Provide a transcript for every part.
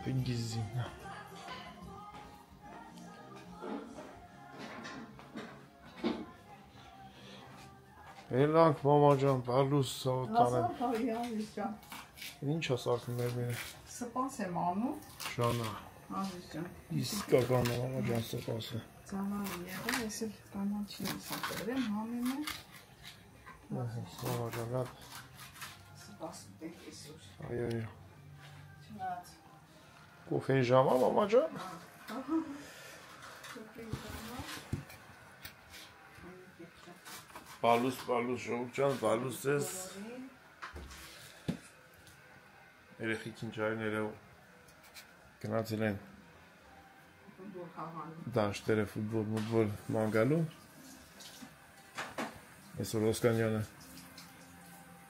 Գիզին։ Էլանք մամա ջան, բալուս սավոտանեմ։ Ինչ ես ասում մեր։ Սպաս եմ անում։ Շանա։ Իսկական մամա ջան սպասը։ Ծանալի եղել, ես էլ կանաչին ես ապրեմ, համին է։ Մամա ջան, լավ։ Սպասում տեք այսուր։ Այո։ Չնած։ Կոֆեի ժամա մամա ջան։ Կոֆեի ժամա։ Բալուս ժողովուրդ ջան, բալուս ես։ Երեխեք ինչ արիները գնացել են դաշտերը ֆուտբոլ ման գալու։ Այսօր Օսկանյանը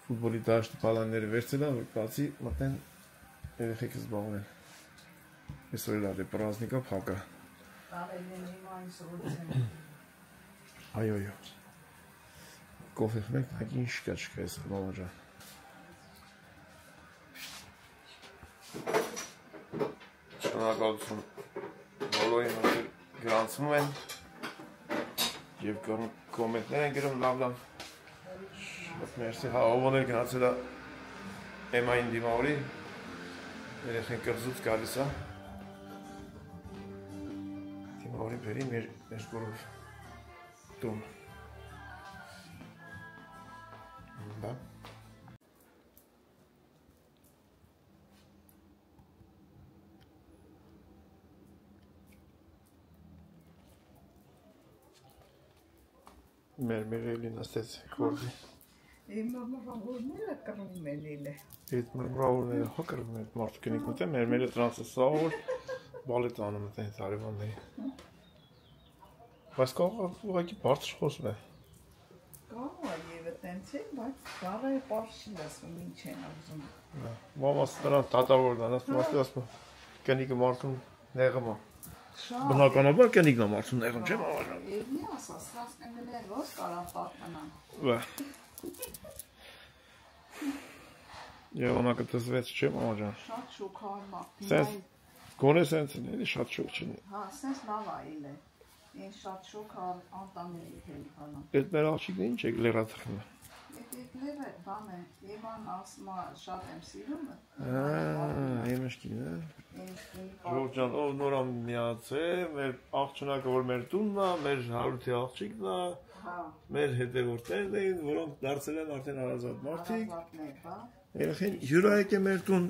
ֆուտբոլի դաշտի պալանները վերցել է, բացի մտեն երեխեք զբաղվել։ Այսօր էլ արի պրազնիկա փակա։ Այո։ Կոֆե խմենք, ինչ չկա այս մամա ջան։ Շնորհակալություն բոլորին, որ գրանցվում են եւ կոմենտներ են գրում լավ։ Շատ մերսի, հա, ով էր գնացել է Էմային դիմավորի, երեխեն կղզուց գալիս է։ Դիմավորի բերի մեր գորով տուն։ Մեր էլին աստեց կորդի։ Իմ մամավորները կրում են իլը։ Այդ մամավորները հա կրում են մարդու կենիք մտեն, մեր տրանսը սաղոր բալետ անում մտեն հետ արևանների։ Բայց կողը ուղղակի բարձր խոսում է։ Կարող է և տենց է, բայց բարը պարշիլ ասում, ինչ են ասում։ Մամաս նրան տատավորն է, ասում կենիքը մարդուն նեղում է։ Բնականաբար կենիքն է մարդուն նեղում, չէ մամա ջան։ Եվ մի ասա, սրաս կնգլեր ոս կարան պատկանան։ Եվանակը տզվեց, չէ մամա ջան։ Շատ շուկ հարմա։ Գոնե սենց են, էլի շատ շուկ չնի։ Հա, սենց լավ այլ է։ Են շատ շուկ անտանելի հել հանան։ Էդ մեր աղջիկն ինչ է լերաթխում է։ Ետ լերը բան է, Եվան ասում է շատ եմ սիրում է։ Եմեշկին է։ Ժողովուրդ ջան, ով նոր միացե, մեր աղջնակը, որ մեր տունն է, մեր հարութի աղջիկն է, մեր հետևորդներն էին, որոնք դարձել են արդեն հարազատ մարդիկ։ Երեխեն հյուրա եկե մեր տուն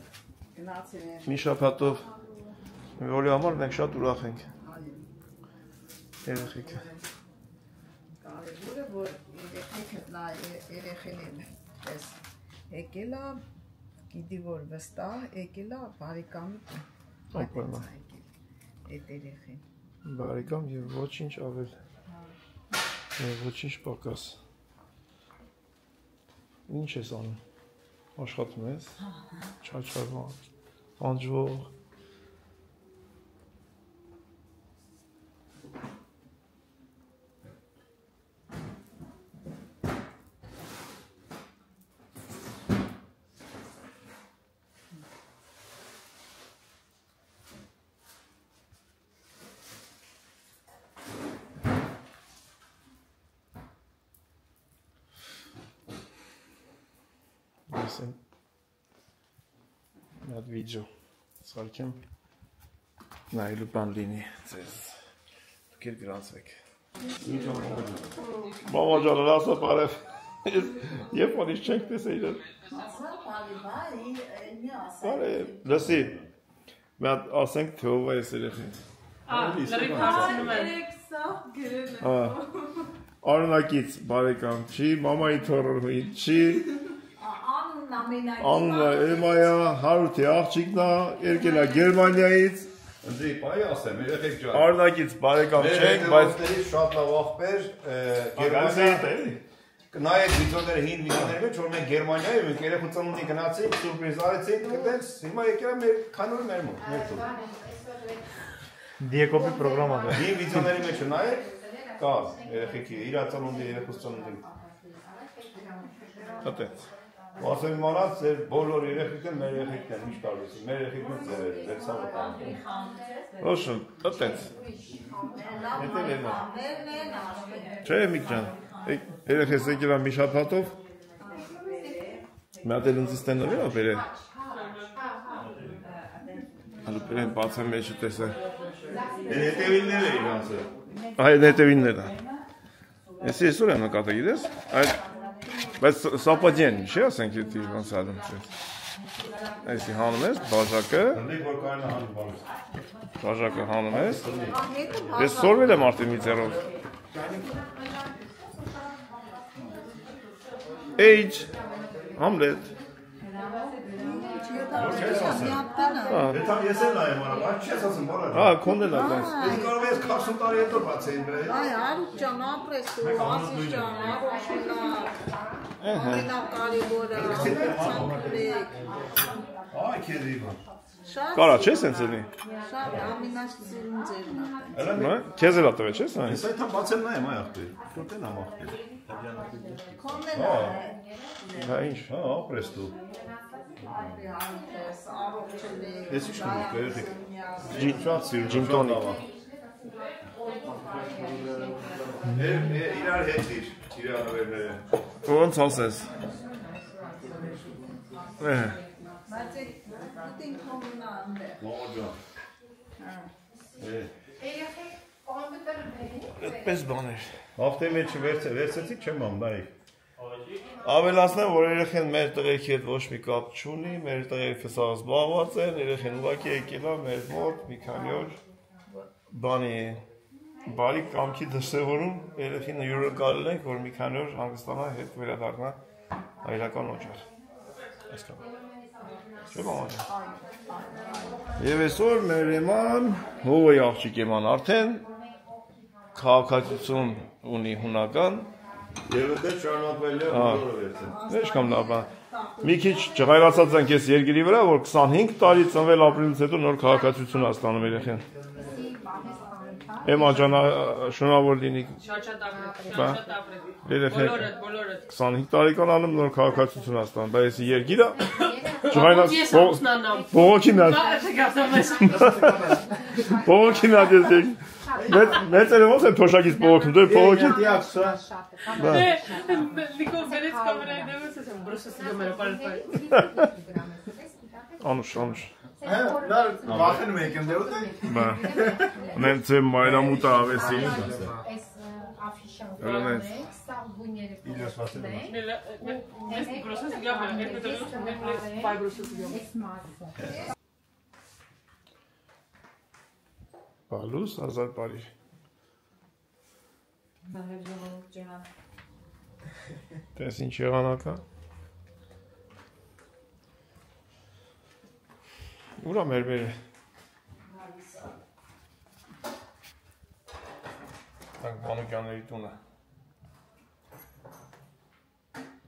մի շաբաթով, որի համար մենք շատ ուրախ ենք։ Երեխեքը։ Կարևորը, որ երեխեն ես եկել է, գիտի որ վստահ, եկել է բարեկամի տուն։ Անպայման։ Էդ երեխեն։ Բարեկամ և ոչինչ ավել։ Ոչինչ պակաս։ Ինչ ես անում։ Աշխատում ես։ Չաչարվա։ Անջվող։ Այդ վիդեո սարքեմ նայելու բան լինի ձեզ դուք էլ գրանցվեք մամա ջան ասա բարև երբ որ ինչ չենք տեսել իրար լսի մի հատ ասենք թե ով է այս երեխին լրիվ հարցնում եմ Արունակից բարեկամ չի մամայի թոռորի չի Անունը Էմայա, հարութի աղջիկն է, եկել է Գերմանիայից Ընձի, պայի ասեմ, երեխեք ջան Արունակից բարեկամ չենք, բայց շատ լավ աղբեր Գերմանիա նայեք վիդեոները, հին վիդեոների մեջ, որ մենք Գերմանիայի մենք երեխու ծնունդի գնացինք, սուրպրիզ արեցինք, կտենց, հիմա եկել է մեր քանի օր մեր մոտ, մեր տուն Դիեկոպի պրոգրամա Հին վիդեոների մեջ նայեք, կա երեխեքի, իրա ծնունդի, երեխուս ծնունդի Կտենց Ասեմ իմանաց ձեր բոլոր երեխեքն մեր երեխեքն են, ինչ կարելի է, մեր երեխեքն ձեր ցավը տան։ Ոչմ, այդպես։ Չէ, Միք ջան։ Երեխես եկել մի շաբաթով։ Մի հատ էլ ինձ ստենով է բերել։ Հələ բերեն բացեմ մեջը տեսա։ Հետևիններ էին ասել։ Այ հետևիններ է։ Էսի այսօր եմ նկատել, գիտես։ Բայց սապադյան չի, ասենք եթե ոնց ադում չէ։ Այսի հանում ես, բաժակը։ Բաժակը հանում ես։ Ես սորվել եմ արդեն մի ձեռով։ H Hamlet Եթե ես էլ նայեմ արա, չես ասում բոլորը։ Քոնդել ատես։ Ես կարող ես 40 տարի հետո բացեին վրա։ Այ Արուկ ջան, ապրես ու Ասի ջան, առողջնա։ Ամենակարևորը, ցանկեք։ Այ քեզիվա։ Կարա չէ սենց էլի։ Շատ ամենասիրուն ձերն է։ Նա քեզ էլ ատվել չէ՞ սա։ Ես այդ բացեմ նայեմ այ ախպեր։ Շուտեն ամ ախպեր։ Քոնդել է։ Հա ինչ։ Հա, ապրես դու։ Ես ինչ կնեք, վերդիկ։ Շատ սիրուն, Ջին տոնիկ։ Իրար հետ դիր, իրար նվերները։ Ոնց ասես։ Բայց դին քոմնա անդե։ Մոջա։ Այդպես բաներ։ Հաղթի մեջ վերցեցի չեմ ամ, նայեք։ Ավելացնեմ, որ երեխեն մեր տղերքի հետ ոչ մի կապ չունի, մեր տղերքը սա զբաղված են, երեխեն ուղղակի եկել է մեր մոտ մի քանի օր բանի բարի կամքի դրսևորում, երեխին հյուրընկալել ենք, որ մի քանի օր հանգստանա հետ վերադառնա հայրական օջախ։ Այսքան։ Չէ՞ բան։ Եվ այսօր մեր Էման, հովի աղջիկ Էման արդեն քաղաքացիություն ունի հունական։ Եվ դեռ շարունակվել է բոլորը վերցեն։ Ինչ կամ լավ բան։ Մի քիչ ջղայրացած ենք այս երկրի վրա, որ 25 տարի ծնվել ապրելուց հետո նոր քաղաքացիություն ստանում երեխեն։ Էմա ջան, շնորհավոր լինի։ Շատ ապրեք, շատ ապրեք։ Երեխեք Բոլորը։ 25 տարեկան անում նոր քաղաքացիություն ստանում, բայց այս երկիրը Ես ամուսնանամ։ բողոքի նած։ Բողոքի նած ես։ Մեծերը ոնց են թոշակից բողոքում, դու բողոքի։ Նիկո վերեց կամերայի դեպս եմ բրոսս գմերը պարել։ Անուշ։ Դա վախենում եք եմ դերուտ։ Բա։ Նենց է մայրամուտը ավեսի։ Ես բրոսս գմերը, պայ բրոսս գմերը։ Բալուս ազար բարի։ Տես ինչ եղանակա։ Ուրա մեր բերը։ Տանք Մանուկյանների տունը։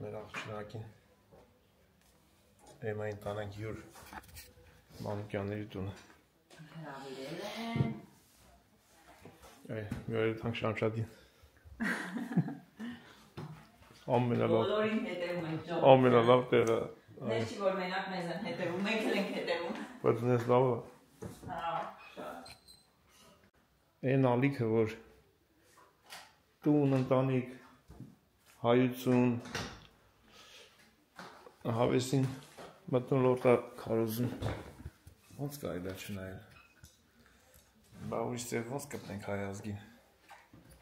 Մեր աղջնակին։ Էմային տանանք յուր Մանուկյանների տունը։ Այ, մի օր տանք Շամշադին։ Բոլորին հետևում ենք ջոն։ Ամենալավ տեղը։ Դες չի որ մենակ մեզ են հետևում, մենք էլ ենք հետևում։ Բայց նես լավ է։ Հա, շատ։ Այն ալիքը, որ տուն, ընտանիք, հայություն, հավեսին մտնոլորտա քարոզում։ Ոնց կարելի է չնայել։ Բա ուրիշ ձև ոնց կպնենք հայ ազգին,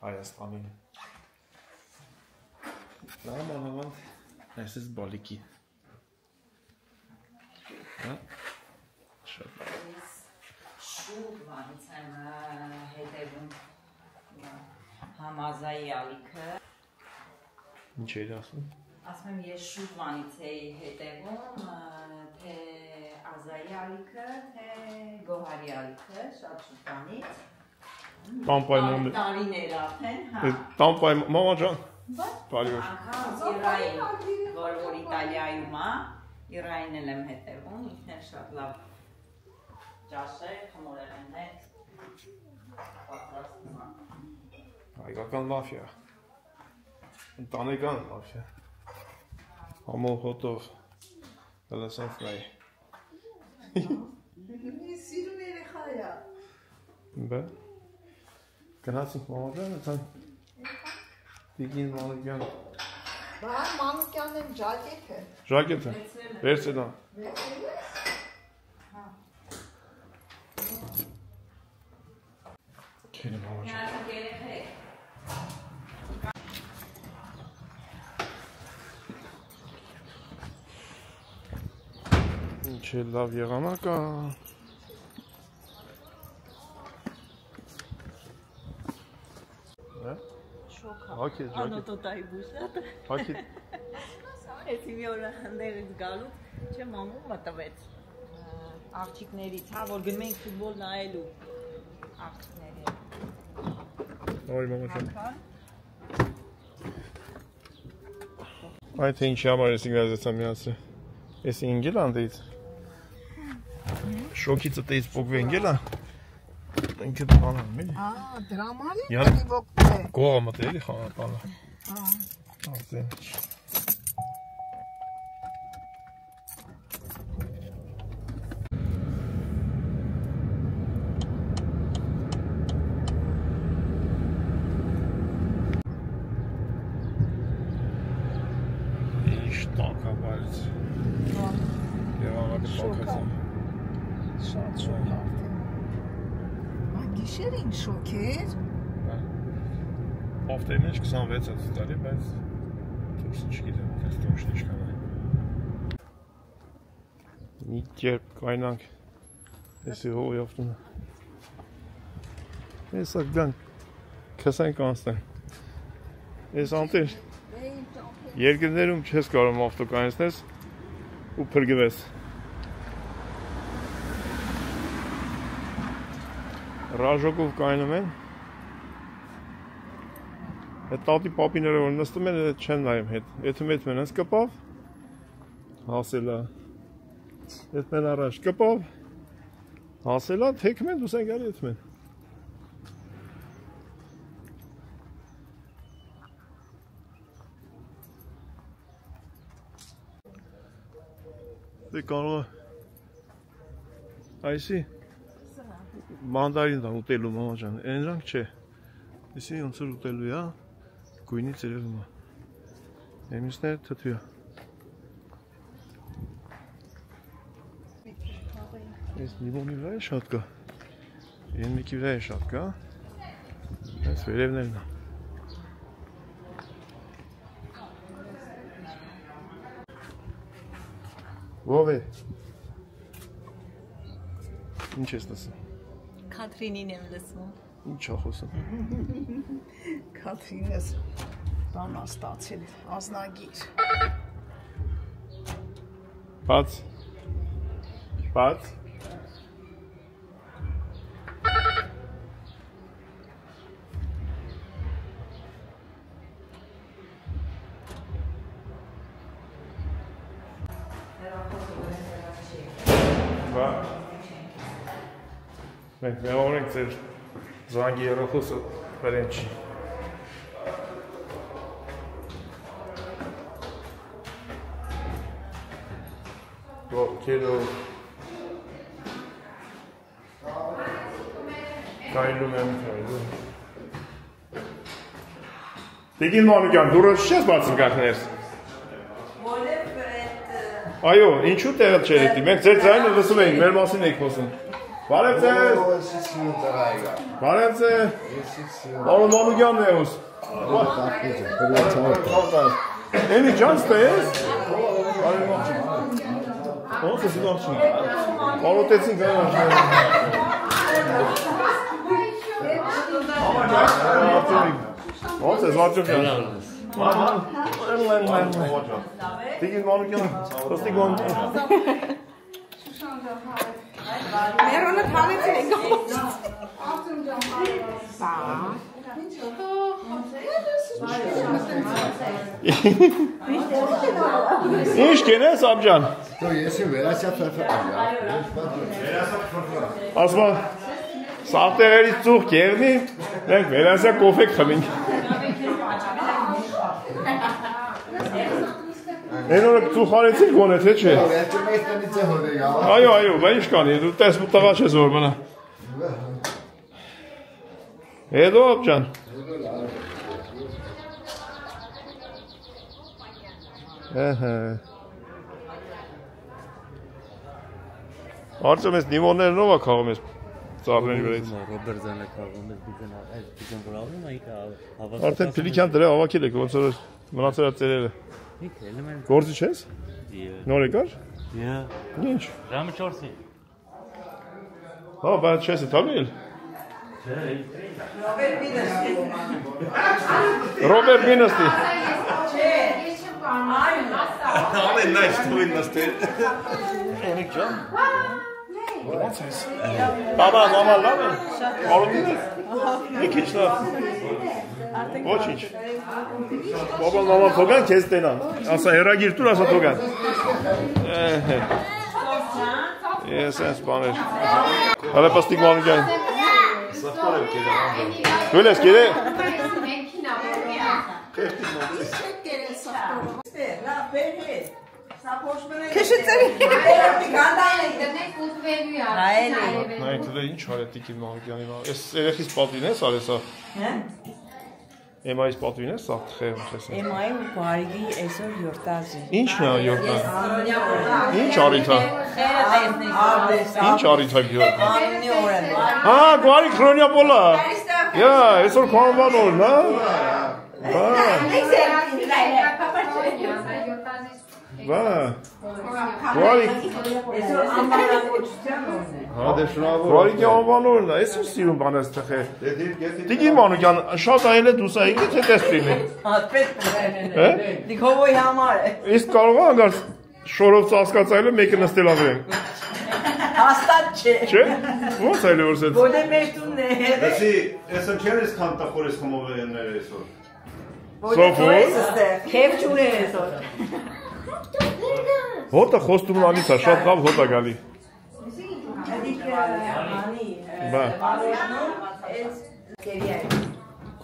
Հայաստանին։ Նամանավանդ այսպես բալիկի։ Հա։ Շատ։ Շուտ վանից եմ հետևում համազայի ալիքը։ Ինչ էր ասում։ Ասում եմ ես շուտ վանից էի հետևում, թե ազայի ալիքը, թե գոհարի ալիքը, շատ շուտ վանից։ Տամպայմոն։ Տարիներ արդեն, հա։ Տամպայմ, մամա ջան։ Բարի օր։ Ահա, Իրային, որ Իտալիայում է, Իրային էլ եմ հետևում, ինքն էլ շատ լավ ճաշել, խմորեղեններ, պատրաստում է։ Հայկական մաֆիա։ Ընտանեկան մաֆիա։ Համով հոտով հլասանց նայ։ Սիրուն երեխա է։ Բա։ Գնացինք մամական, այդան Տիկին Մանուկյան։ Բա Մանուկյանն եմ ժակեթը։ Ժակեթը։ Վերցնա։ Քերը մամական։ Ինչ է լավ եղանակ է։ Հակի ջակետ։ Անոտոտայի բուժատ։ Հակի։ Էսի մի օր հանդերից գալու, չէ մամուն մտվեց աղջիկներից, հա, որ գնում ենք ֆուտբոլ նայելու աղջիկների։ Ոյ մամական։ Այդ ինչի համար ես ինգլիզացա միացրել։ Ես ինգլանդից։ Շոկից դից փոկվենգելա։ Ինքը բան ամեն։ Դրա համար է։ Յան ոք է։ գողը մտել է խանապանը։ Ասեն։ Տանկաբարից և աղակը պակացին Շատ շոկ արդեն Գիշեր ինչ շոկ էր Ովտերի մեջ 26 է տարի, բայց դուրս չգիտեմ, ես դուրս ինչքան է մի կերպ կայնանք եսի հողի ովտուն եսա գան կսենք անցնեն ես անտեր Երկրներում չես կարող ավտո կանցնես ու փրկվես Ռաժոկով կայնում են Այդ տատի պապիները որ նստում են չեն նայում հետ Եթե մեծ մեն ես կպավ հասելա Եթե մեն առաջ կպավ հասելա թեքում են դուս են գալի եթե մեն Դե կարող այսի մանդարին տան ուտելու մամա ջան, այն rank չէ։ Իսի ոնց որ ուտելու է, գույնի ծերևում է։ Εμիսներ թթու է։ Այս նիվոնի վրա է շատ կա։ Այն մեկի վրա է շատ կա։ Այս վերևներն է։ Ո՞վ է։ Ինչ ես լսում։ Քաթրինին եմ լսում։ Ինչ է խոսում։ Քաթրինես բան ստացել ազնագիր Բաց Բաց Բա Մենք մեղորենք ձեր զանգի երախոսը բերեն չի Կերով Կայլում եմ կայլում Տիկին Մանուկյան, դուրը չես բացին կախներս Այո, ինչու տեղը չեր էտի, մենք ձեր ձայնը լսում էինք, մեր մասին էիք խոսում Բարև ձեզ Բարև ձեզ Բարև Մանուկյանն է ուս Էնի ջան ստես Բարև մաղջին Ոնց ես մաղջին Բարոտեցին կայնան Ոնց ես մաղջին Տիկին Մանուկյան Ոստի գոն Մերոնը թանեցին ենք Ինչ կենես աբջան Ես վերասյա ֆրֆրում Ասմա Սաղտեղերից ծուղ կեղնի Մենք վերասյա կոֆեկ խմինք Այն օրը ծուխարեցիք գոնե թե չէ։ Այո, բա ինչ կանի, դու տես տղա չես որ մնա։ Հետո ապջան։ Ահա։ Արդյոք ես նիվոններն ով է քաղում ես ծառների վրայից։ Ռոբերտզանը քաղում ես դիզեն վրալում այք հավաք։ Արդեն փիլիկյան դրա հավաքել եք ոնց որ մնացել է ծերերը։ Գործի չես։ Նոր եկար։ Ինչ։ Ժամը 4-ի։ Հա, բայց չես տալել։ Ռոբերտ Մինոստի։ Ամեն նայց թույն նստել։ Էնիկ ջան։ Ո՞նց ես։ Բաբա, լավ է։ Արուտին ես։ Մի քիչ լավ։ Ոչինչ։ Բաբա, մամա թողան քեզ տենան։ Ասա հերագիր տուր, ասա թողան։ Ես ես բաներ։ Հələ պաստիկ մանուկյան։ Սախտոր եմ կերել անդը։ Դու ես կերել։ Քեշտիկ մանուկյան։ Քեշիցերի։ Նայ դե ինչ արի տիկին մանուկյանի։ Էս երեխից պատվին ես արես սա։ Էմայից պատվին ես սա թխեմ չես։ Էմայի ու բարիգի այսօր յորտազի։ Ինչն է յորտա։ Ինչ արիթ է։ Ինչ արիթ է գյուղ։ Անունի օրը։ Հա, գարի քրոնյապոլա։ Յա, այսօր քանվան օրն, հա։ Բա։ Գարի։ Հա, դե շնորհավոր։ Գարի անվանորն է, այսօր սիրուն բան ես թխել։ Տիկին Մանուկյան, շատ այլ է դուս այգի թե տեսնի։ Հատպետ։ Դիքովոյ համար է։ Իսկ կարող է անգար շորով ծածկած այլը մեկը նստել ավրեն։ Հաստատ չէ։ Չէ։ Ո՞նց այլ է որ սենց։ Գոդե մեր տունն է։ Դասի, այսօր չեն ես քան տախորես խմովերներ այսօր։ Սոֆոս։ Քեֆ չունի այսօր։ Հոտը խոստումն անից է, շատ լավ հոտ է գալի։ Բա։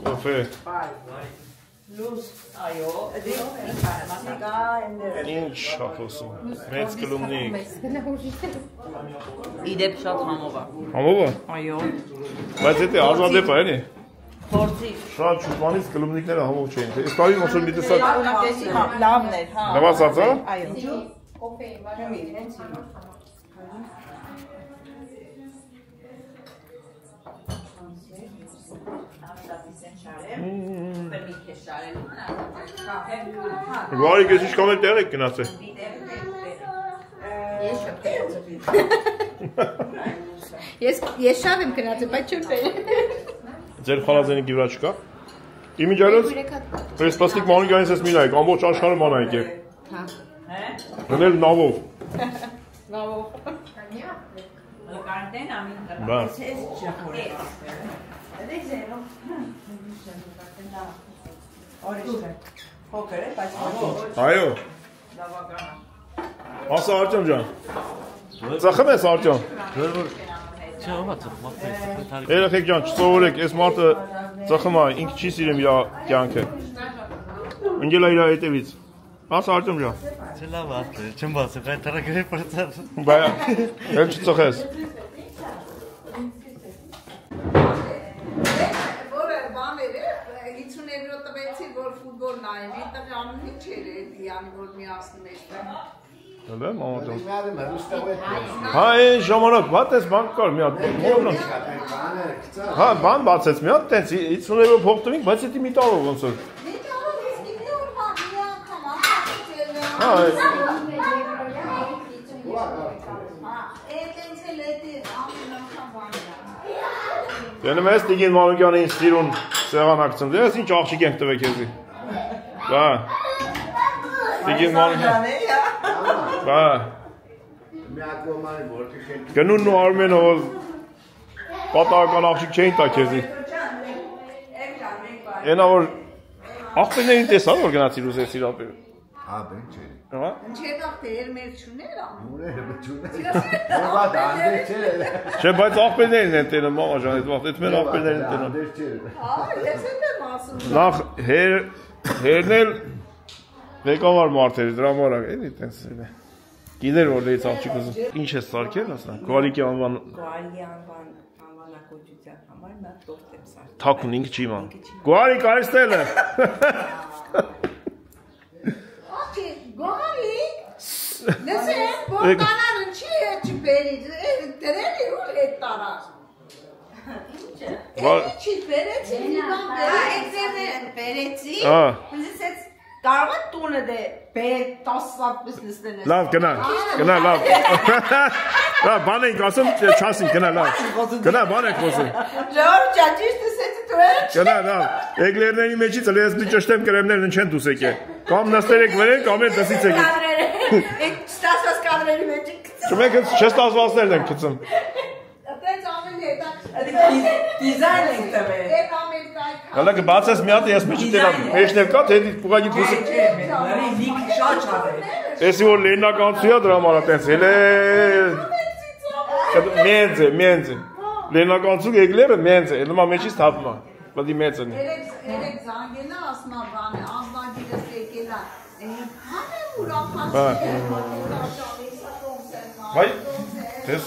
Կոֆե։ Լուս, այո։ Ինչ շախոսում։ Մեծ կլումնիկ։ Իդեպ շատ համով է։ Համով է։ Այո։ Բայց դա ազատեպ է, էլի։ Փորձի։ Շատ շուտվանից կլումնիկները համով չէին։ Այս տարի ոնց որ մի տեսակ Լավն էր, հա։ նվազած է։ Այո։ Գարի քեզ ինչ կամել տեղ եք գնացել։ Ես շավ եմ գնացել, բայց չեմ բերել։ Ձեր խալազենիկի վրա չկա։ Իմիջայլոց ես պաստիկ Մանուկյանից ես մի նայեք, ամբողջ աշխարհը մանայք է։ Հա։ Հնել նավով։ Նավով։ Կարանտին ամին կրա։ Բա։ Փոքր է, բայց Այո։ Ասա Արտյոմ ջան։ Ծախում ես Արտյոմ։ Չէ, ո՞վ է ծխում։ Երեխեք ջան, չսովորեք, այս մարդը ծխում է, ինքը չի սիրում իր կյանքը։ Ընկել է իր հետևից։ Ասա Արտյոմ ջան։ Չէ, լավ է, չեմ բացել, բայց տարակրի պրծար։ Բայ, էլ չծխես։ Որը բաներ է, 50 տվեցի, որ ֆուտբոլ նայեմ, այդտեղ ամենի չէր էդիան, որ միացնում ես։ Հələ մամա ջան։ Հա, այն ժամանակ բաց էս բան կար մի հատ։ Հա, բան բացեց մի հատ, տենց 50 փող տվինք, բայց դա մի տարով ոնց որ։ Հա, Դենը մեզ տիկին Մանուկյանը ինձ սիրուն սեղանակցում, դες ինչ աղջիկ ենք տվեք եզի։ Բա, տիկին Մանուկյան, բա, գնունն ու Արմենը որ պատահական աղջիկ չէին տակ եզի։ Ենա որ աղբերներին տեսան որ գնացիր ուզեցիր ապեր։ Հա, բեն չէ։ Հա։ Ինչեր աղբեր մեր չուներ ամ։ Չէ, բայց աղբերներին են տենում, մամա ջան, այդ վաղտ, այդ մեր աղբերներին են տենում։ Հա, ես եմ ասում։ Նախ հերն էլ Ղեկավար մարդ էր, դրա համար էլի տենց էլ է։ Գիտեր որ լեից աղջիկ ուզում։ Ինչ է սարքել ասա։ Գարիկի անվան անվանակոչության համար նա տորտ եմ սարքել։ Թակուն ինքը չի ման։ Գարիկ այստեղ է։ Ահա, Գարիկ։ Լսեն, որտանան ինչի է չբերի, դրելի ուր է տարա։ Ինչի բերեցի, իման բերեցի, բերեցի, կարող է տունը դե բեր 10 սատ բիսնեսներն է։ Լավ, գնա, լավ։ Լավ, բան ենք ասում, չասին, գնա, լավ։ Գնա, բան ենք խոսում։ Ժողով ճաճիշտ դսեցի դու է։ Գնա, լավ։ Էգլերների մեջից լես դու ճշտեմ կրեմներն չեն դուս եկե։ Կամ նստել եք վրեն, կամ էլ դսից եկե։ Այդ ստասված կադրերի մեջ գցում։ Չմեք չստասվածներն են գցում։ Այդպես ավելի է, դիզայն ենք տվել։ Այդ ամերիկայի։ Հələ կբացես մի հատ ես մեջի դերամ։ Մեջներ կա, թե ուղղակի դուս։ Լիք շատ չարել։ Էսի որ լենականցույա դրա համար տենց էլ է։ Մենձ։ Լենականցու եկլերը մենձ է, լմա մեջից թափում է։ Բդի մեծ է։ Երեք զանգելա ասմա բանը, անվագիրս եկելա։ Համ է ուրախացել։ Հայ, տես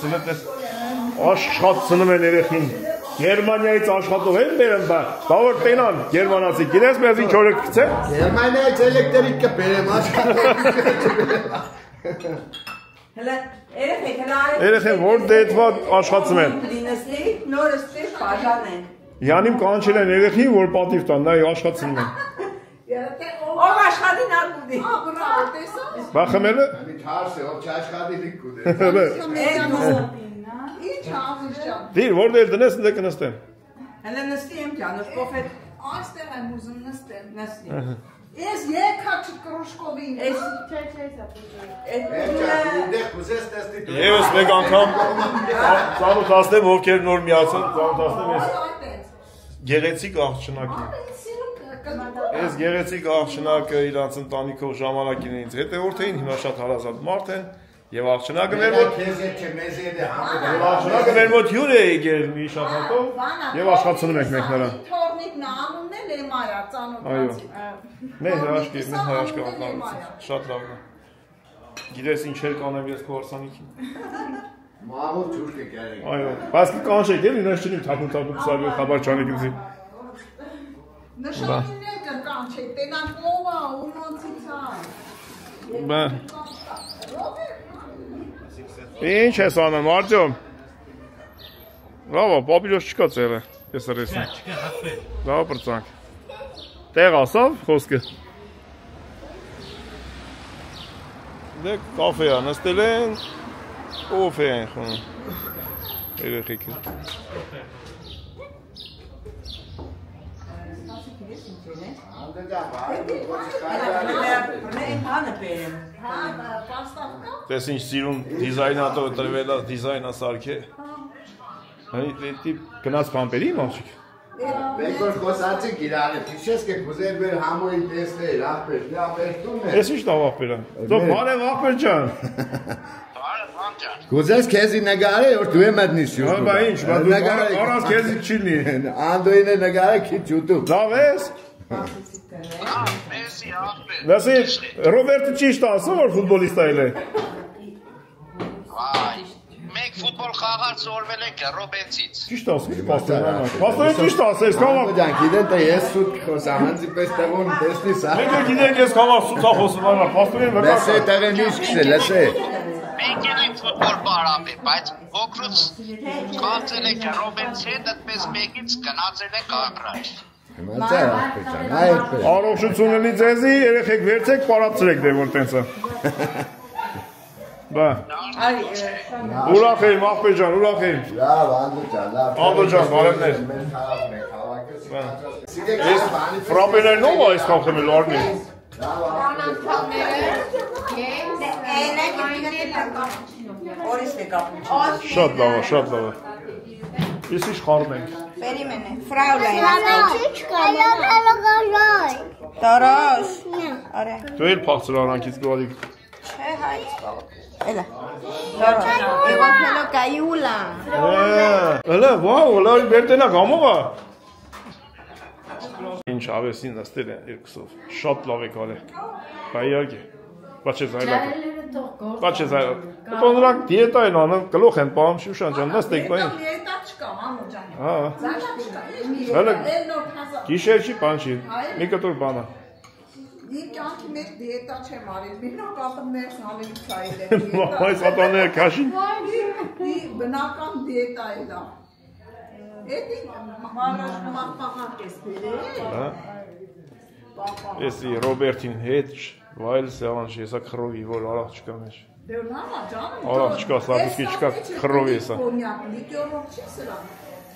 աշխատցնում են երեխին։ Գերմանիայից աշխատող են բերեմ, բա որ տենան գերմանացի, գիտես մեզ ինչ օրը կգցեն։ Գերմանիայից էլեկտրիկ կբերեմ, աշխատող։ Հələ երեխեք Երեխեն որ դետվա աշխատում են։ Լինեսնի նոր ստեղ բաժան են։ Յանիմ կանչել են երեխին, որ պատիվ տան, նա աշխատում են։ Ով աշխատի նա կուդի։ Բրավո, տեսա։ Բա խմելը։ Մի թարս է, ով չաշխատի լիք կուդե։ Ինչ ավիշ ջան։ Դիր, որ դեր դնես ընդ կնստեմ։ Հələ նստի եմ ջանոց կոֆե Այստեղ եմ ուզում նստեմ։ նստի։ Ես եկա չկրուշկովին։ Էս Դե կուզես տեսնի դու։ Եվս մեկ անգամ ծանոթացնեմ ովքեր նոր միացան, ծանոթացնեմ ես գեղեցիկ աղջնակին։ Ես գեղեցիկ աղջնակը իրանց ընտանիքով ժամանակին ինձ հետևորդ էին, հիմա շատ հարազատ մարդ են եւ աղջնակը մեր մոտ Քեզ է չէ, մեզ է դե աղջնակը մեր մոտ հյուր է եկել մի շաբաթով եւ աշխատում ենք մենք նրան։ Թորնիկն անունն է Լեմայա, ծանոթացի։ Մեր հրաշքը աղջնակը շատ լավն է։ Գիտես ինչեր կանեմ ես քո հարսանիքին։ Մամու թուրք է գարեք։ Այո, բայց կանչեք էլի նշ չնի թափուն սարի խաբար չանեք ինձի։ Նշանինը կանչեք, տենան ով է, ումոնցից է։ Բա Ինչ ես անում, Արտյոմ։ Լավ, պապիրոս չկա ծերը, ես ռեսին։ Չկա հապե։ Լավ պրծանք։ Տեղ ասավ խոսքը։ Դե կաֆե է, նստել են, կոֆե են խոնում։ Երեխիքը։ Տես ինչ սիրուն դիզայնատով տրվել է, դիզայնա սարքե։ Դի գնաց պամպերի մաշիկ։ Մենք որ խոսացինք իրար, հիշես կեք ուզեր մեր համոյին տեսնել, աղբեր, դա վերտում է։ Ես ինչ տավ աղբեր է։ Դո բարև աղբեր ջան։ Գուզես քեզի նգարե, որ դու եմ adnis YouTube։ Բա ինչ, բա դու առանց քեզի չի լինի։ Անդոյին է նգարե քիչ YouTube։ Լավ ես։ Լսի, Ռոբերտը ճիշտ ասա, որ ֆուտբոլիստ է։ Մենք ֆուտբոլ խաղալ սորվել ենք Ռոբենցից։ Ճիշտ ասում, պաստորան։ Պաստորան ճիշտ ասես, կամա։ Ջան, գիտեն թե ես սուտ խոսամ, հենց պես տեղոն տեսնի սա։ Մենք գիտենք ես կամա սուտա խոսում անա, պաստորին վկա։ Լսե տեղեն իսկ լսե։ Մենք ենք ֆուտբոլ բարապե, բայց փոքրուց խաղացել ենք Ռոբենցի հետ, այդպես մեկից գնացել ենք Ագրայ։ Մացա աղբեջան, այդպես։ Առողջություն լինի ձեզի, երեխեք վերցեք, պարապցրեք դե որ տենց է։ Բա։ Ուրախ եմ, աղբեր ջան, ուրախ եմ։ Լավ, Անդո ջան, լավ։ Անդո ջան, բարևներ։ Մեր խաղաղն է, խաղաղը։ Ես ֆրապեներն ով այսքան խմել արնի։ Օրից է կապուչինո։ Շատ լավ է, շատ լավ է։ Ես ինչ խառն ենք։ Պերիմենե, ֆրաուլայն։ Ալո, Տարաշ։ Արա։ Դու էլ փախցր արանքից գալիք։ Չէ, հայց բաղ։ Էլա։ Եվոքելո կայուլա։ Էլա, վաու, լավ բերտենա գամողա։ Ինչ ինչ ավեսին նստել են երկուսով։ Շատ լավ է կարել։ Բա իհարկե։ Բայց չէ զայլակ։ Բայց չէ զայլակ։ Հետո նրանք դիետա են անում, գլուխ են պահում Շուշան ջան, նստեք բա։ Դիետա չկա, մամու ջան։ Հա։ Հələ Գիշեր չի, բան չի։ Մի կտոր բանա։ Իմ կյանքի մեջ դիետա չեմ արել, բնակատը մեր հավելից այլ է։ Այս ատաները քաշին։ Բնական դիետա է դա։ Էդի մաղաղակ ես բերել։ Էսի Ռոբերտին հետ վայել սեղան չի, հեսա քրովի, որ արաղ չկա մեջ։ Դե լավա ջան։ Արաղ չկա, սաբուսկի չկա, քրովի հեսա։ Լիկյորով չի սրա։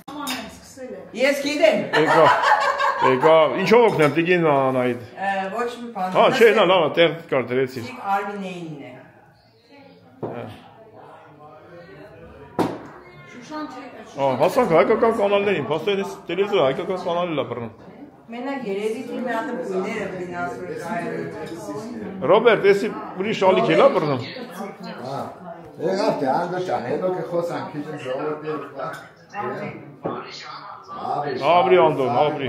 Աման եմ սկսել է։ Ես գիտեմ։ Եկա, ինչով օգնեմ, տիկին Անահիտ։ Ոչ մի բան։ Հա, չէ, նա լավ է, տեղ կար դրեցիր։ Արմինեինն է։ Հասանք հայկական կանալներին, փաստորեն տելևիզորը հայկական կանալի լա բռնում։ Մենակ երևի թե մի հատ բույները վինասուր կայել։ Ռոբերտ, էսի ուրիշ ալիք էլա բռնում։ Հա։ Եղավ թե անգոջան, հետո կխոսանք քիչ ժողովրդի։ Abri Andon, abri։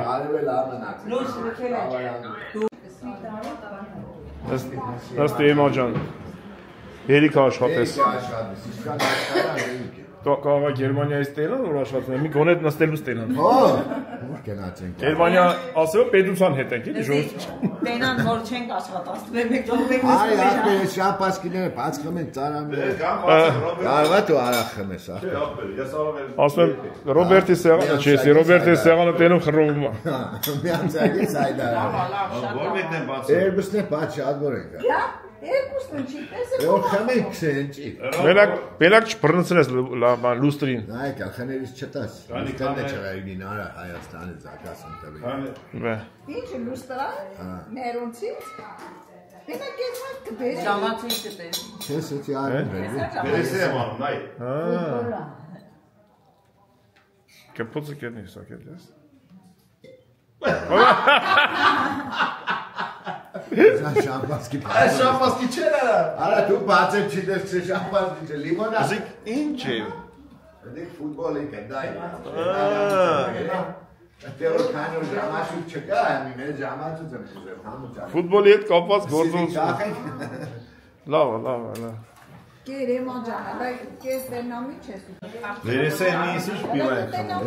Լույս լքել է։ Ըստ Էմա ջան։ Երիք աշխատես։ Կաղա Գերմանիայից տելան, որ աշխատում են, մի գոնե նստելուց տելան։ Հո, որ կենացենք։ Գերմանիա ասելով պետության հետ ենք, էլի ժողովուրդ։ Տենան որ չենք աշխատած, մեկ Այ ախպեր շապասկիները բաց խմեն ծարամները։ Կարողա դու արախ խմես, ախպեր։ Ասում եմ Ռոբերտի սեղանը, չէ, Ռոբերտի սեղանը տենում խռովում է։ Միանցագից այդա։ Որ մեկն է բաց։ Երկուսն է բաց շատ որ ենք։ Երկուսն չի տեսել։ Եվ խմենք քսենջի։ Բենակ չբռնցնես լուստրին։ Նայեք, խներից չտաս։ Ինքնն է չղայգին արա Հայաստանը զակասն տվի։ Ինչ լուստրա։ Մերոնցից։ Դենա կեսած կբերի։ Ժամացույց դե։ Քեզ էի արել։ Վերեսե եմ անում, նայ։ Կապոցը կերնի սակել ես։ Շամպասկի։ Այս շամպասկի չեր արա։ Արա դու բացել չիտես շամպասկի չէ, լիմոնա։ Ասիկ ինչ է։ Դե ֆուտբոլի կդայ։ Դեռ կանոն ժամացույց չկա, մեր ժամացույց եմ ուզում, համոջա։ Ֆուտբոլի հետ կապված գործողություն։ Լավ, լավ, լավ։ Կերեմա ջան, այ կես դենամի չես։ Վերեսե մի իսուշ պիվա է խմում։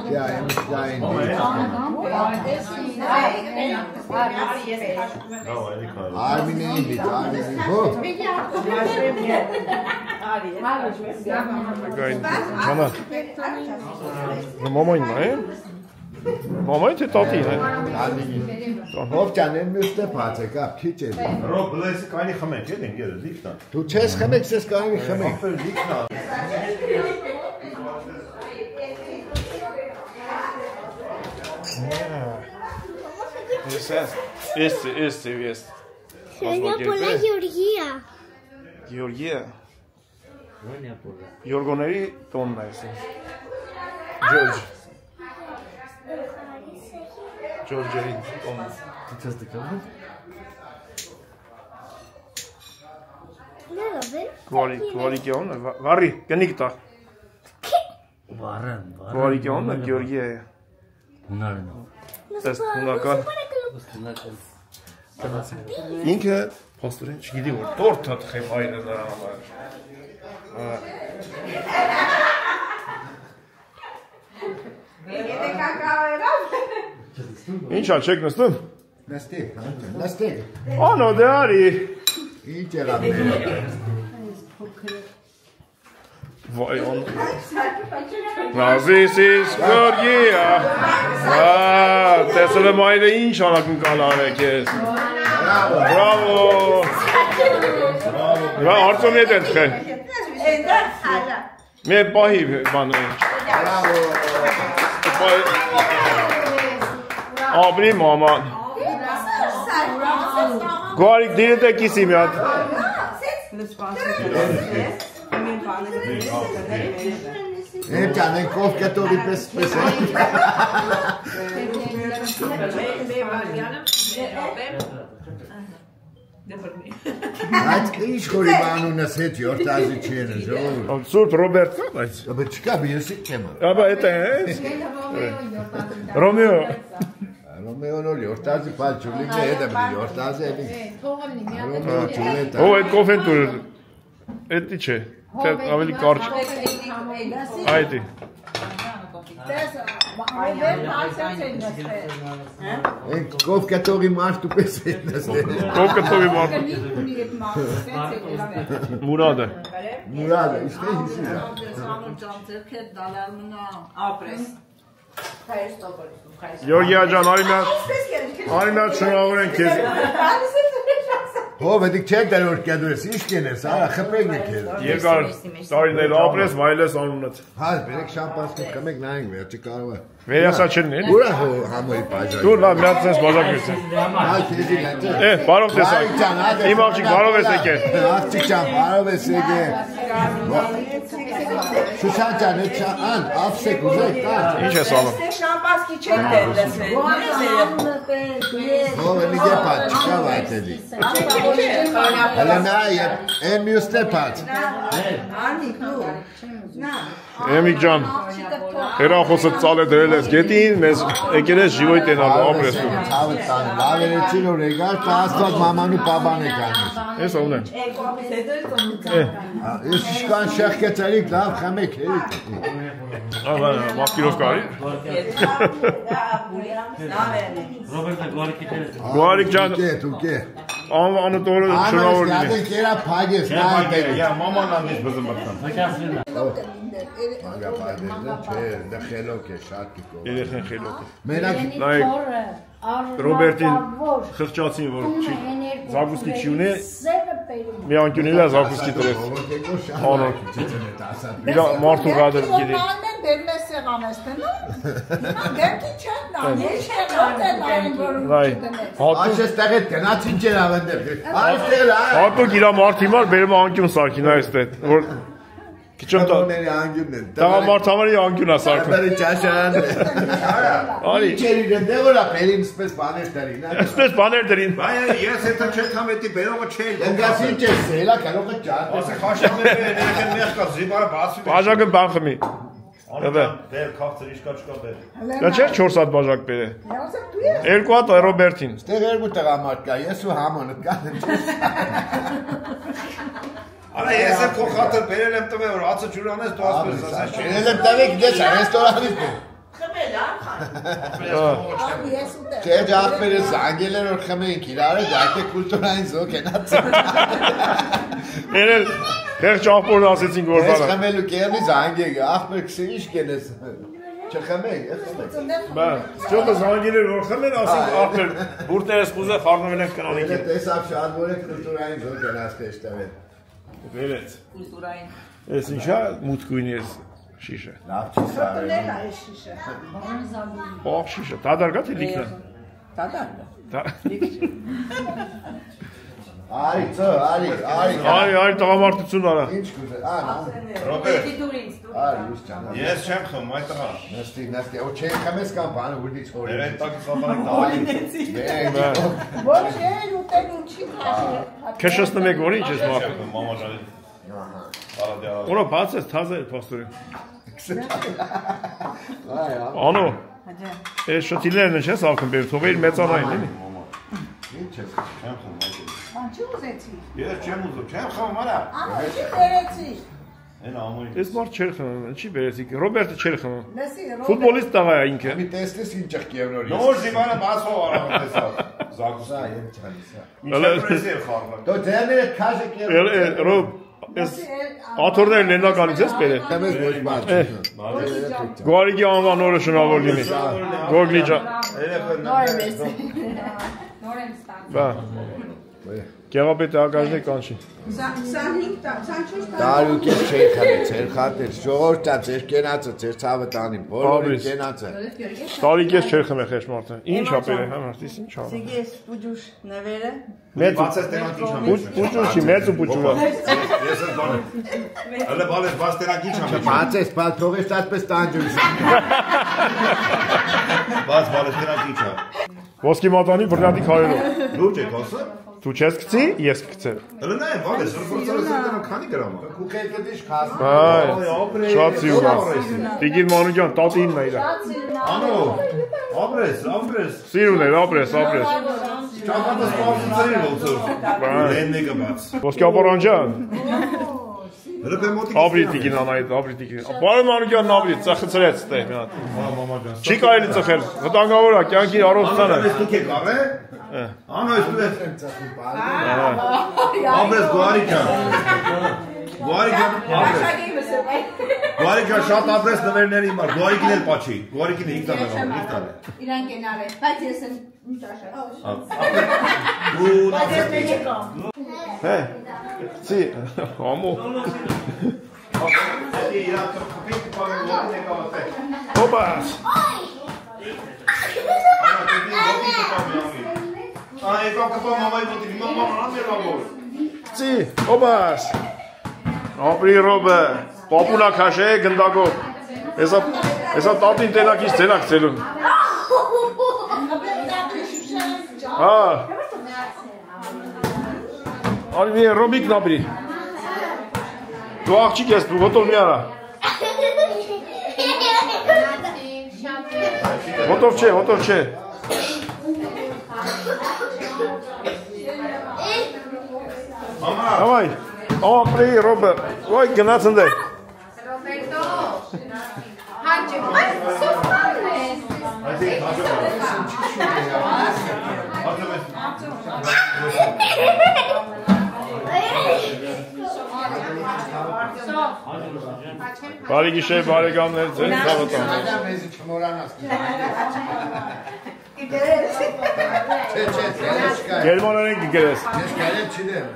Դիա եմ դայն։ Արմինեին դի, արմինեին։ Հո։ Ջանա։ Մամային նայ։ Մամային թե տատին է։ Արմինեին։ Հով ջան, եմ մյուստը բաց է, կապ քիչ է։ Ռոբ բլեսը կանի խմենք, էդ են գերը լիքնա։ Դու չես խմեք, ես կանի խմենք։ Ապեր լիքնա։ Ես։ Сегодня была Георгия. Գեորգիա։ Գեորգոների տոնն է էսը։ Ջորջ։ Ջորջերի տոնն։ Դու դեկավ։ Գորիկիոն, վարի, կնիկ տա։ Վարան։ Գորիկիոն, Գեորգիա է։ Հունարեն։ Դες հունական։ Ինքը փոստորեն չգիտի որ տորթ հատխեմ այրը նրա համար։ Եթե կակավերով։ Ինչա չեք նստում։ Նստեք, նստեք։ Անո դե արի։ Ինչ եղավ մեր։ Վայ on. This is Georgia. Տեսել եմ այրը ինչ անակնկալ արեք ես։ Բրավո։ Բրավո, հարցում ետ են տխել։ Մեր պահի բանը։ Ապրի մաման։ Գարիկ դիրետ է կիսի մի հատ։ Եմ ճանեն կով կետորի պես է։ Այդ ինչ խորի բանունս հետ յորդազի չեն ժողոր։ Սուրբ Ռոբերտ կա բայց։ Աբա չկա բիեսիկ չեմ։ Աբա էտ է։ Ռոմեո։ Ռոմեոնոլի օրտազի բալ ջուլիկը հետը բրի օրտազի էլի։ Թողնի մի հատ։ Ո այդ կոֆեն դու էդի չէ։ Թե ավելի կարճ։ Այդի։ Կով կտողի մարդու պես է նստել։ Կով կտողի մարդու։ Մուրադը։ Մուրադը, իշտե հիսի։ Գյորգիա ջան, արի մի հատ շնորհավոր ենք քեզ։ Հով էդիկ չեք դեր որ կեդու ես, ինչ կենես, արա խպենք է քեզ։ Երկար տարիներ ապրես, վայելես անունդ։ Հա, բերեք շամպանսկի խմեք նայենք, վերջի կարող է։ Վերյասա չեն էլի։ Ուրա համոյի բաժակ։ Դու լավ մի հատ sense բաժակ եկել։ Հա, քեզի գանձե։ Բարով տեսակ։ Իմ աղջիկ բարով ես եկել։ Աղջիկ ջան, բարով ես եկել։ Շուշան ջան, ան, ապսեք ուզեք, կա։ Ինչ ես անում։ Շամպանսկի չեք դեր լսել։ Հով էլի գեպատ, չկավ այդ էլի։ Հələ նա են մյուսն է պած։ Անիկ նու։ Էմիկ ջան, հերախոսը ծալ է դրել ես գետին, մեզ եկել ես ժիվոյ տենալու ապրես դու։ Ցավը տան, լավ երեցին որ եկար, տաստված մամանու պաբան է կանես։ Ես ունեմ։ Ես իշկան շեղկե ծերիկ, լավ խմեք հերիք։ Մաղկիրով կարի։ Ռոբերտը գորիկի տերես։ Գորիկ ջան, անվանը տորը շնորհավոր լինի։ Ադեն կերա փագես, նա այդել։ Մաման ամիս բզում բրտան։ Մագա պայդերն չէ, դա խելոք է, շատ կիկով։ Երեխեն խելոք է։ Մենակ Ռոբերտին խղճացին, որ Զագուսկի չի ունի, մի անկյունի է Զագուսկի տրես։ Անոր։ Իրա մարդու գադր գիրի։ Աչես տեղետ գնացին չեր ավնդեր։ Հատուկ իրա մարդի մար բերում անկյուն սարքին այս դետ, որ Կիչոների անգյունն են։ Տղամարդ համարի անգյուն է սարքում։ Բերի ճաշան։ Արի։ Իչերի դեվորա բերին սպես բաներ դրին։ Սպես բաներ դրին։ Ես հետո չեք համետի բերողը չէի։ Դենգասին չես, հելա կարողը ճատ։ Ասի խաշանները ներքեն մեղկա զիբարը բացվի։ Բաժակը բան խմի։ Բեր քաղցր իշկա չկա բեր։ Դա չէ 4 հատ բաժակ բերե։ 2 հատ Ռոբերտին։ Ստեղ երկու տղամարդ կա, ես ու համոնը կա։ Արա ես եմ քո խաթր բերել եմ տվել որ ածը ջուրանես դու ասես ասես չէ։ Բերել եմ տվեք դես ռեստորանից դու։ Քեջ ախպերս անգելեր որ խմենք իրար դայտե կուլտուրային զոք ենաց։ Երել խեղճ աղբորն ասեցինք որ բանը։ Ես խմելու կերնից անգեգ, ախպեր քսի ինչ կենես։ Չխմենք, խմենք։ Բա, ճոկս անգելեր որ խմեն ասինք աղբեր բուրտերս խուզը խառնվել ենք կնանիք։ Տեսավ շատ որ է կուլտուրային զոք ենաց տեստավեն։ Վերեց։ Կուլտուրային։ Ես ինչա մուտքույն ես շիշը։ Լավ չի սարել։ Տնելա է շիշը։ Ող շիշը, տադարգա թե լիքնա։ Տադարգա։ Արի, ծո, արի։ Արի տղամարդություն արա։ Ինչ կուզե, Ռոբերտ։ Արի, ուս ճանա։ Ես չեմ խմում այդ տղա։ Նստի, օ չեն խմես կամ բանը ուրդի չորի։ Երեն տակի սաբանեք դավալի։ Ոչ էր ուտել ինչի քաշել։ Քշացնում եք որ ինչ ես մախ։ Մամա ջանի։ Օրա բաց ես թազը փաստորի։ Անո։ Այս շտիլերն չես ալքում բեր, թող իր մեծանային էլի։ Ինչ ես։ Չեմ խմում այդ։ Ինչի ուզեցի։ Ես չեմ ուզում, չեմ խմում արա։ Ինչի բերեցի։ Այն ամոյ։ Ես մարդ չեր խմում, ինչի բերեցիք։ Ռոբերտը չեր խմում։ Լսի, Ֆուտբոլիստ տղա է ինքը։ Մի տեսնես ինչ եղքերնորի։ Նոր զիվանը բացող արա տեսավ։ Զագուսա եմ չանիսա։ Ինչ պրեսեր խառնում։ Դո դերները քաշը կեր։ Ռոբ, ես աթորներ լեննականից ես բերել։ Դեմես ոչ բաց։ Գորիկի անվան օրը շնորհավոր լինի։ Գորգլի ջան։ Նոր եմ ստացել։ Բա։ Գեղապետը ակաժնի կանչի։ 25 Դարուկ ես չէի խմել, ծեր խատեր, ժողովուրդ է, ծեր կենացը, ծեր ցավը տանին, բոլորի կենացը։ Տարիք ես չեր խմել խեշ մարդը։ Ինչ ապեր է, հա մարդիս ինչ ա։ Սիգես պուջուշ նվերը։ Մեծ բացես տենակ ինչ ամ։ պուջուշ չի, մեծ ու պուջուրա։ Ես եմ բանը։ Հələ բալես բաց տենակ ինչ ամ։ Բացես, բալ թողես այդպես տանջում։ Բաց բալես տենակ ինչ ամ։ Ոսկի մատանի բռնատի քարերով։ Լուրջ եք ասա։ Դու չես գցի, ես կգցեմ։ Հələ նայ բալես, ռոբորտը քանի գրամ է։ Կուկելքը դիշ խասում։ Այ, շատ սիրուն է։ Տիգին Մանուկյան, տատին նա իրա։ Անո, Ապրես։ Սիրուն էր, ապրես։ Ճակատը սպասում ծրիր ոնցոր։ Լեն մեկը բաց։ Ոսկապարանջան։ Հրպե մոտիկ։ Աբրիտիկին անայդ, աբրիտիկին։ Բարոն Մանուկյանն աբրիտ, ծխծրեց տեղ մի հատ։ Չի կարելի ծխել, վտանգավոր է, կյանքի առողջությանը։ Դուք եք առե։ Անո ես դու ես։ Ապրես Գոարիկյան։ Գոարիկյան շատ ապրես նվերների համար, Գոարիկին էլ պաչի, Գոարիկին 5 տարի է։ Իրանք են արել, բայց ես եմ ճաշակ։ Հե, ծի, համու։ Հոպաս։ Ծի, հոպաս։ Ապրի ռոբը, պապունա կաշե գնդագով։ Եսա տատին տենակից ծենակ ծելուն։ Արի մի ռոբիկն ապրի։ Դու աղջիկ ես, դու ոտով մի արա։ Ոտով չէ։ Давай, ապրի ռոբը, ոյ գնաց ընդ է։ Ռոբերտո, հաճը, բայց սովքան ես։ Բարի գիշեր, բարեկամներ, ձեր ցավը մեզի չմորանաս։ Գերմաներեն գիրես։ Ես կարել չիդեմ։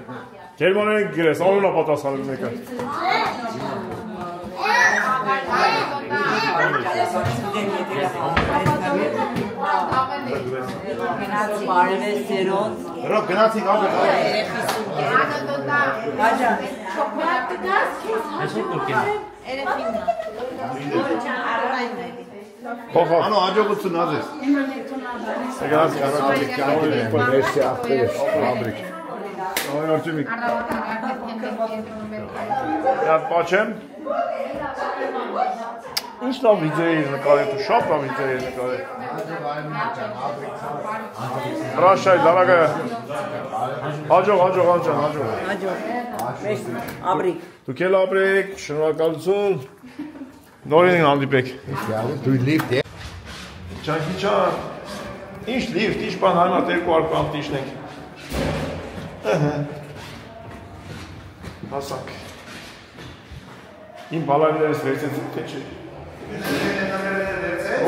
Գերմաներեն գիրես, անունա պատասխանում մեկը։ Բարևես ձերոց։ Հրոք գնացիք ապրես։ Հաջա։ Անո հաջողություն ազես։ Գնացիք Աբրիկ։ Այ Արտեմիկ։ Դա պաչեմ։ Ինչ լավ վիդեոներ նկարել, դու շատ լավ վիդեոներ նկարել։ Հրաշայ, դարագա։ Հաջող։ Աբրիկ։ Դուք էլ ապրեք, շնորհակալություն։ Նորին հանդիպեք։ Դու լիֆտ է։ Ճանքիչան, ինչ լիֆտ, ինչ բան հանատ 200 ամ տիշնենք։ Հասանք։ Իմ բալաններս վերցեցիք, թե չէ։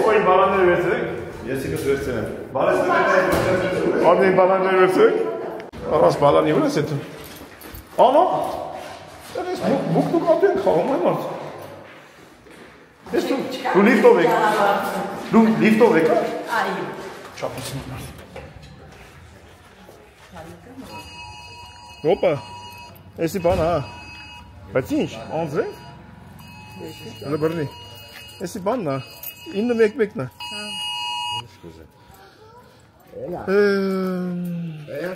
Ո՞վ իմ բալանները վերցեք։ Ես իկս վերցրեմ։ Արդեն իմ բալանները վերցեք։ Առանց բալանի վրա ես հետո։ Անո։ Ես բուկ ապեն խաղում եմ մարդ։ Ես դու լիֆտով եք։ Դու լիֆտով եք։ Այո։ Չափություն մարդ։ Հոպա։ Էսի բան հա։ Բայց ինչ, անձրև։ Հələ բռնի։ Էսի բանն է, 911-ն է։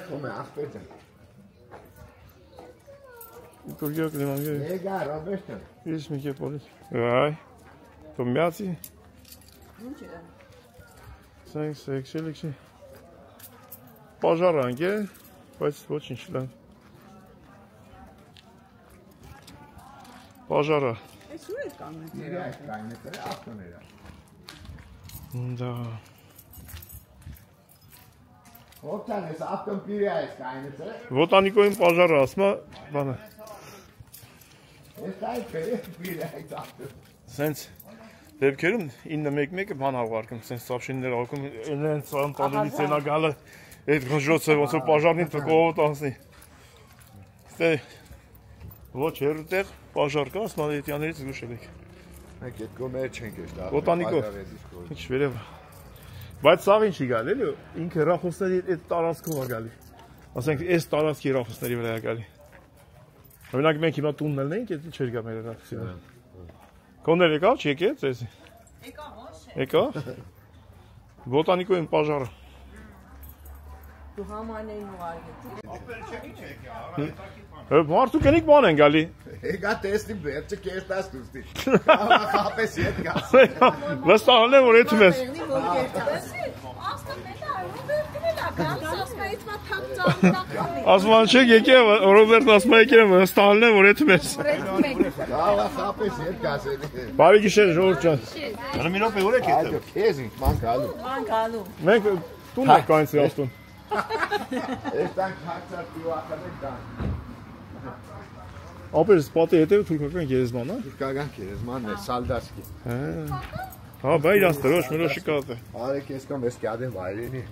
խոմ է, աղպետ է։ Կուրգյակ լեման գեր։ Եգա, Ռոբերտը։ Ես մի կեպ որից։ Այ, դու միացի։ Ինչ է։ Սենք, շելիքշի։ Պաժար անք է, բայց ոչ ինչ լավ։ Պաժարը։ Այս ու է կաննետերը։ Այս կաննետերը ավտոները։ Դա։ Ոտան ես ավտոն պիրի այս կաննետերը։ Ոտանիկոյին պաժարը ասմա, բանը։ Ես այլ պիրի այս ավտոն։ Սենց դեպքերում 911-ը բան հավարկում, սենց սապշիններ ակում, են ծան տալելի ծենագալը, այդ գնժրոցը ոնց որ պաժարնին թկողոտ անսնի։ Ստե ոչ հերուտեղ պաժար կա, ասմալետյաններից զգուշել եք։ Մենք էտ գոմեր չենք ես դա։ Ոտանիկո, ինչ վերև։ Բայց սաղ ինչ ի գալ, էլի, ինքը հրախոսների այդ տարածքում է գալի։ Ասենք, այս տարածքի հրախոսների վրա է գալի։ Օրինակ մենք հիմա տունն ելնենք, էդ չէր գա մեր հրախոսները։ Կոներ եկավ, չեկեց էսի։ Եկա։ Ոտանիկոյին պաժարը։ Դու համանային ուղարկեցի։ Մարդու կենիկ բան են գալի։ Եկա տեսնի վերջը կես տաս դուստի։ Խապես ետ գաս։ Վստահել եմ, որ էթում ես։ Ասման չեք եկե, Ռոբերտ ասմա եկե, վստահել եմ, որ էթում ես։ Խապես ետ գաս։ Բարի գիշեր, Ժողովուրդ ջան։ Մի րոպե ուր եք եկել։ Քեզ ինձ ման գալու։ Մենք տուն ենք կանցի աստուն։ Էստան քացած դիվականը կան։ Ապեր սպատի հետև թուրքական գերեզման, հա։ Թուրքական գերեզմանն է, Սալդասկի։ Հա, բայ իրաց դրոշ մրոշ շիկատ է։ Արեք ես կամ ես կյադեմ վայրենի։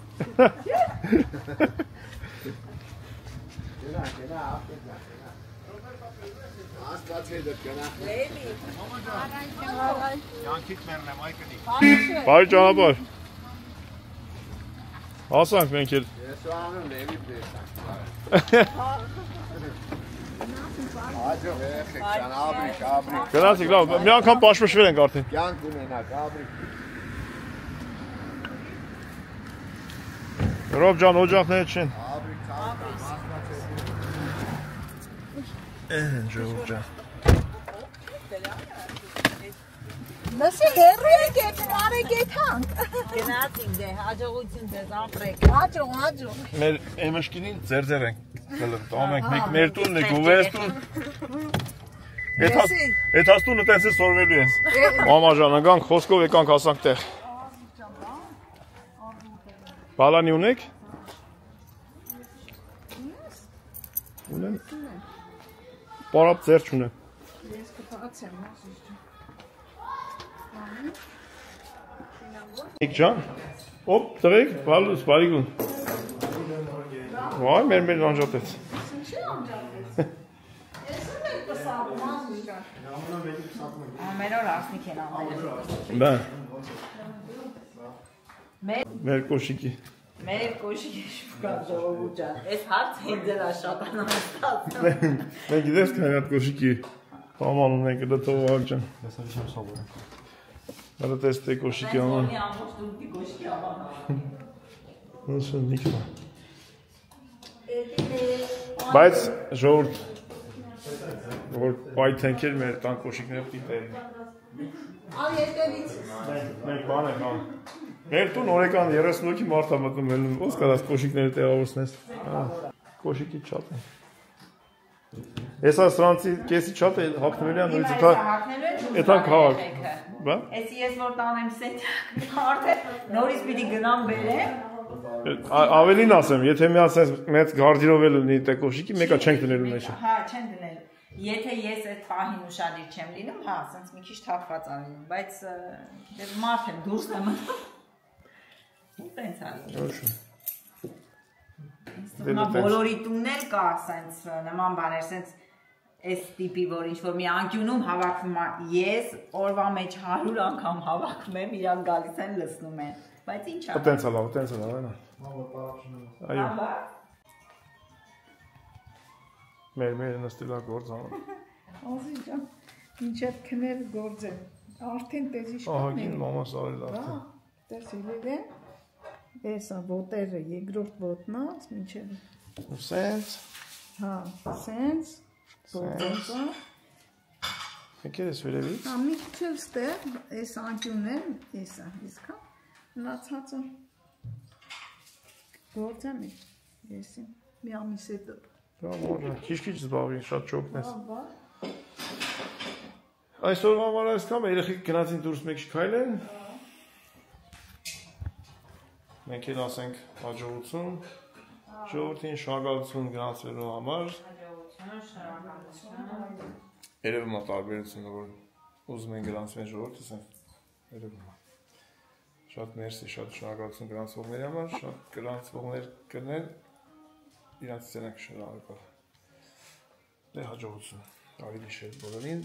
Գնա, ապետա։ Աստված հետ գնա։ Յանքիդ մերն եմ, այ կնի։ Բարի ճանապարհ։ Հասանք մենք էլ։ Ես անում լեվի տեսանք։ Աջո եղեք, ջան, աբրիկ։ Գնացիք, լավ, մի անգամ պաշտպաշվել ենք արդեն։ Կյանք ունենաք, աբրիկ։ Ռոբ ջան, օջախները չեն։ Աբրիկ, Ժողովուրդ ջան։ Լսի, հեռու եք արեք էդ հանք։ Գնացինք դե, հաջողություն ձեզ ապրեք։ Հաջող։ Մեր էմշկինին ձերձեր ենք գլտում ենք, մենք մեր տունն ենք ու վես տուն։ Էդ հաստունը տենց է սորվելու ես։ Մամա ջան, ընկանք խոսքով եկանք հասանք տեղ։ Բալանի ունեք։ Ունեմ։ Պարապ ձեր չունեմ։ Ես կփացեմ, Իք ջան, ոպ, տղեկ, բալուս, բարիգուն։ Վայ, մեր անջատեց։ Ամեն օր ասնիք են ամեն։ Բան։ Մեր կոշիկի։ Մեր կոշիկի շուկա ժողովուրդ ջան, այս հարցը ինձ էլ աշատանաստած։ Մենք գիտես կան այդ կոշիկի պաման ունենք դա թողալ ջան։ Տեսա չեմ սովորել։ Հələ տեստե կոշիկի աման։ Ամբողջ դուպի կոշիկի աման։ Ոնց նիքա։ Բայց ժողովուրդ որ պայթենքեր մեր տան կոշիկները պիտի։ Ալ ետևից։ Մենք բան ենք ան։ Մեր տուն օրեկան 30 հոգի մարդ է մտնում ելնում, ոնց կարաս կոշիկները տեղավորցնես։ Կոշիկի չատ է։ Հեսա սրանցի կեսի չատ է հագնվել է նույնիսկ էթան քաղաք։ Բա։ Էս ես որ տանեմ սենտ արդեն նորից պիտի գնամ բերեմ։ Ավելին ասեմ, եթե մի ասես մեծ գարդիրով լինի տե կոշիկի, մեկը չենք դնելու մեջը։ Հա, չեն դնել։ Եթե ես այդ պահին ուշադիր չեմ լինում, հա, ասենց մի քիչ թափված ալինում, բայց դե մարդ եմ դուրս եմ։ Ու տենց ալինում։ Հիմա բոլորի տուններ կա, ասենց նման բաներ, ասենց այս տիպի, որ ինչ-որ մի անկյունում հավաքվում ես, օրվա մեջ 100 անգամ հավաքում եմ, իրանք գալիս են լսնում են, բայց ինչ ա։ Տենց է լավ, այնա։ Այո։ Մեր նստելա գործ անում։ Ազի ջան, ինչեւ քներ գործ է։ Արդեն տեզի շփոթ։ Ահագին մամաս արել արդեն։ Տեսել է։ Էսա ոտերը երկրորդ ոտնած, ինչեւ։ Սենց։ Հա, սենց։ Գործը։ Եկել ես վերևից։ Հա, մի քիչ էլ ստեղ, այս անկյունն, էսա, իսկա։ Մնացածը գործը մի, եսի, մի ամիս հետո։ Բավարար, քիչ-քիչ զբաղվի, շատ չօգնես։ Այսօրվա համար այսքան, երեխեք գնացին դուրս մեկ շքայլեն։ Մենք էլ ասենք հաջողություն, ժողովրդին շնորհակալություն գնացվելու համար։ Երևում է տարբերությունը, որ ուզում են գրանցվեն ժողովրդս են, երևում է։ Շատ մերսի, շատ շնորհակալություն գրանցվողների համար, շատ գրանցվողներ կրնել, իրանց ցենակ շնորհակալ։ Դե հաջողություն, ավելի շետ բոլորին։